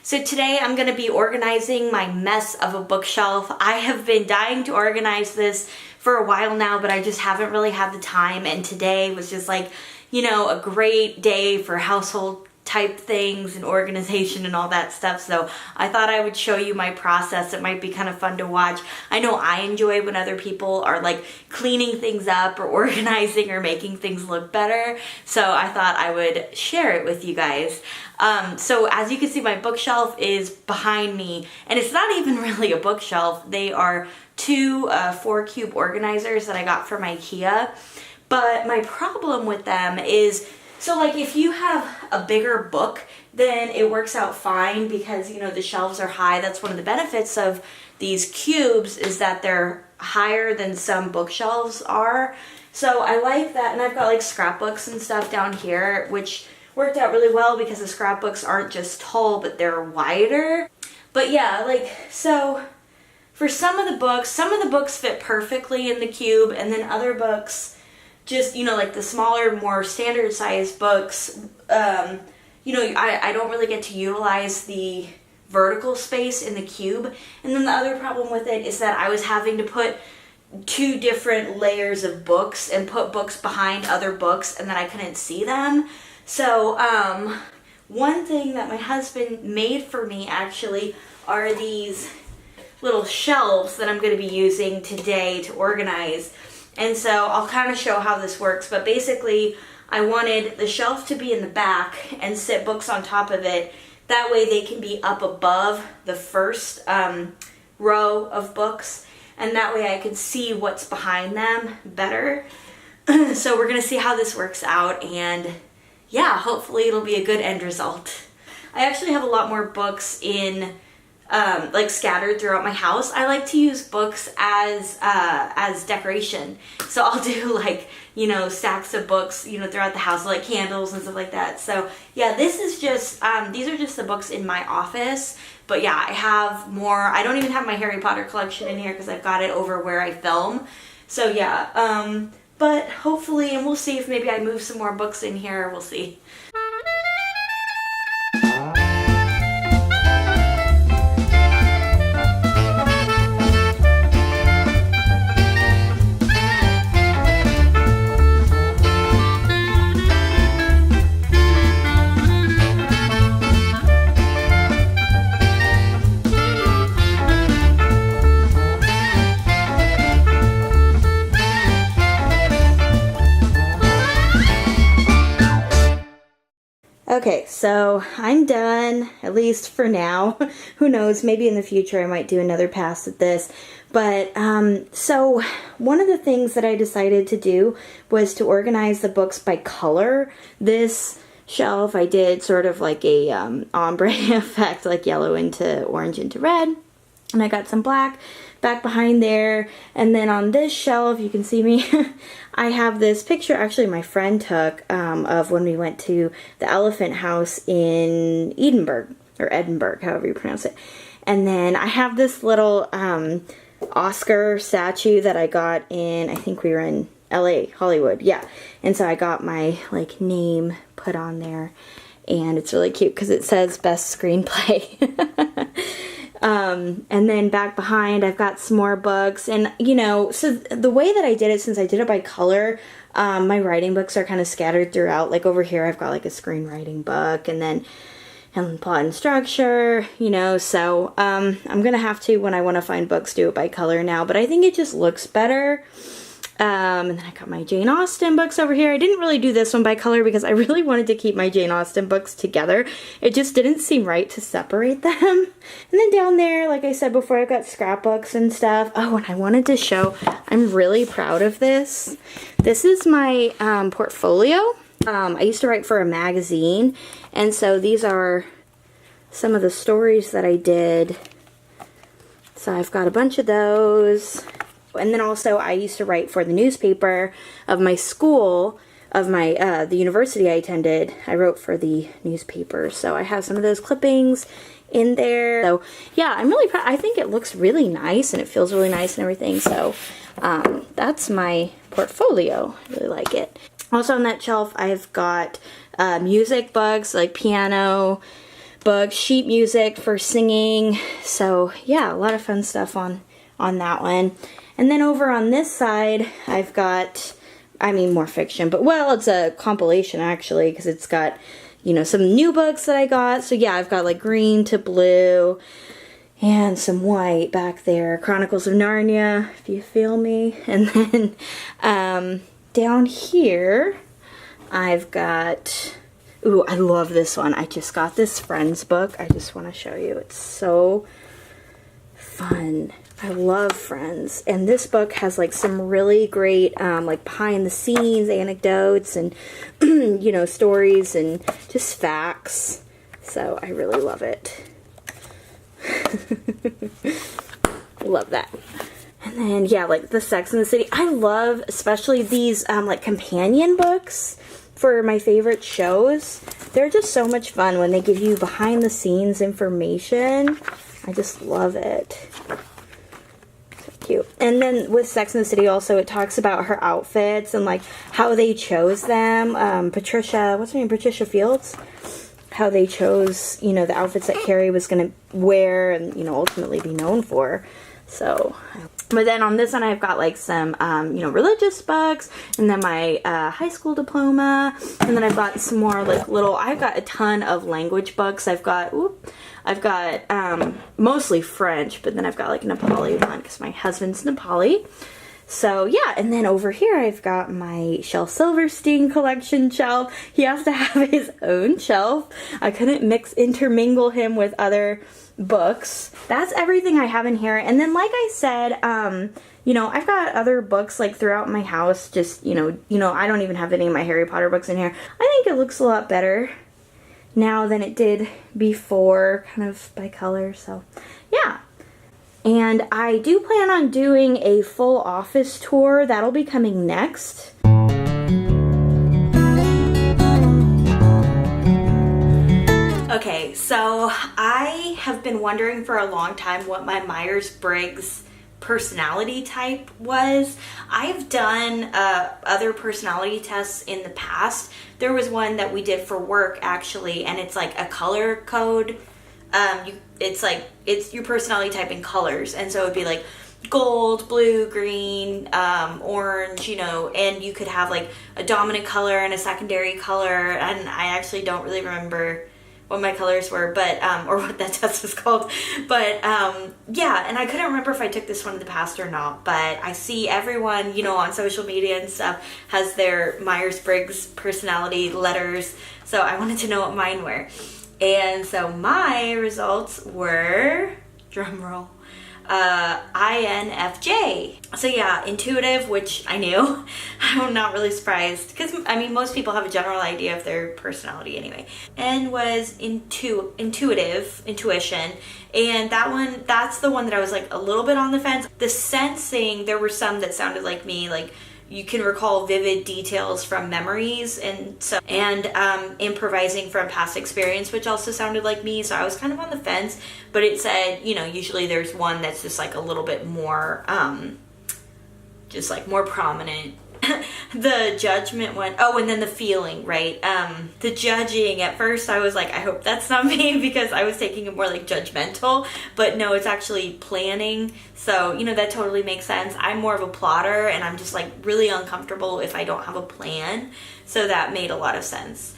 So today I'm going to be organizing my mess of a bookshelf. I have been dying to organize this for a while now, but I just haven't really had the time, and today was just like, you know, a great day for household type things and organization and all that stuff. So I thought I would show you my process. It might be kind of fun to watch. I know I enjoy when other people are like cleaning things up or organizing or making things look better. So I thought I would share it with you guys. So as you can see, my bookshelf is behind me, and it's not even really a bookshelf. They are two 4-cube organizers that I got from IKEA. But my problem with them is, so like if you have a bigger book, then it works out fine because, you know, the shelves are high. That's one of the benefits of these cubes, is that they're higher than some bookshelves are. So I like that, and I've got like scrapbooks and stuff down here, which worked out really well because the scrapbooks aren't just tall, but they're wider. But yeah, like, so for some of the books fit perfectly in the cube, and then other books, just, you know, like the smaller, more standard sized books, you know, I don't really get to utilize the vertical space in the cube. And then the other problem with it is that I was having to put two different layers of books and put books behind other books, and then I couldn't see them. So one thing that my husband made for me actually are these little shelves that I'm going to be using today to organize. And so I'll kind of show how this works, but basically I wanted the shelf to be in the back and sit books on top of it. That way they can be up above the first row of books, and that way I can see what's behind them better. So we're going to see how this works out, and yeah, hopefully it'll be a good end result. I actually have a lot more books in like scattered throughout my house. I like to use books as decoration. So I'll do like, you know, stacks of books, you know, throughout the house, like candles and stuff like that. So yeah, this is just, these are just the books in my office. But yeah, I have more. I don't even have my Harry Potter collection in here because I've got it over where I film. So yeah, but hopefully, and we'll see if maybe I move some more books in here, we'll see. Okay, so I'm done, at least for now. Who knows, maybe in the future I might do another pass at this. But, so one of the things that I decided to do was to organize the books by color. This shelf I did sort of like a ombre effect, like yellow into orange into red. And I got some black back behind there. And then on this shelf, you can see me, I have this picture actually my friend took of when we went to the Elephant House in Edinburgh, or Edinburgh, however you pronounce it. And then I have this little Oscar statue that I got in, I think we were in LA, Hollywood, yeah. And so I got my like name put on there, and it's really cute because it says best screenplay. And then back behind I've got some more books, and you know, so the way that I did it, since I did it by color, my writing books are kind of scattered throughout. Like over here I've got like a screenwriting book, and then plot and structure, you know, so I'm gonna have to, when I want to find books, do it by color now, but I think it just looks better. And then I got my Jane Austen books over here. I didn't really do this one by color because I really wanted to keep my Jane Austen books together. It just didn't seem right to separate them. And then down there, like I said before, I've got scrapbooks and stuff. Oh, and I wanted to show, I'm really proud of this. This is my portfolio. I used to write for a magazine, and so these are some of the stories that I did. So I've got a bunch of those. And then also I used to write for the newspaper of my school, of my the university I attended. I wrote for the newspaper, so I have some of those clippings in there. So yeah, I'm really proud. I think it looks really nice, and it feels really nice and everything. So that's my portfolio. I really like it. Also on that shelf I've got music books, like piano, book, sheet music for singing. So yeah, a lot of fun stuff on that one. And then over on this side, I've got, I mean, more fiction, but well, it's a compilation actually, because it's got, you know, some new books that I got. So yeah, I've got like green to blue and some white back there. Chronicles of Narnia, if you feel me. And then down here, I've got, ooh, I love this one. I just got this Friends book. I just want to show you. It's so fun. I love Friends. And this book has like some really great like behind the scenes anecdotes and you know, stories and just facts. So I really love it. Love that. And then yeah, like the Sex and the City. I love especially these like companion books for my favorite shows. They're just so much fun when they give you behind the scenes information. I just love it. So cute. And then with Sex and the City also, it talks about her outfits and like how they chose them. Patricia, what's her name? Patricia Fields. How they chose, you know, the outfits that Carrie was going to wear and, you know, ultimately be known for. So, but then on this one, I've got like some, you know, religious books, and then my high school diploma, and then I've got some more like little, I've got a ton of language books. I've got mostly French, but then I've got like a Nepali one because my husband's Nepali. So yeah, and then over here I've got my Shel Silverstein collection shelf. He has to have his own shelf. I couldn't intermingle him with other books. That's everything I have in here. And then like I said, you know, I've got other books like throughout my house. Just, you know, I don't even have any of my Harry Potter books in here. I think it looks a lot better now than it did before, kind of by color. So yeah. And I do plan on doing a full office tour. That'll be coming next. Okay, so I have been wondering for a long time what my Myers-Briggs personality type was. I've done other personality tests in the past. There was one that we did for work actually, and it's like a color code. It's your personality type in colors, and so it would be like gold, blue, green, orange, you know, and you could have like a dominant color and a secondary color, and I actually don't really remember what my colors were, but or what that test was called, but yeah, and I couldn't remember if I took this one in the past or not, but I see everyone, you know, on social media and stuff has their Myers-Briggs personality letters, so I wanted to know what mine were. And so my results were, drum roll, INFJ. So yeah, intuitive, which I knew. I'm not really surprised because I mean most people have a general idea of their personality anyway. N was intuition, and that's the one that I was like a little bit on the fence. The sensing, there were some that sounded like me, like you can recall vivid details from memories, and improvising from past experience, which also sounded like me. So I was kind of on the fence, but it said, you know, usually there's one that's just like a little bit more, just like more prominent. The judgment one, oh, and then the feeling, right? The judging, at first I was like, I hope that's not me, because I was taking it more like judgmental, but no, it's actually planning. So, you know, that totally makes sense. I'm more of a plotter, and I'm just like really uncomfortable if I don't have a plan. So that made a lot of sense.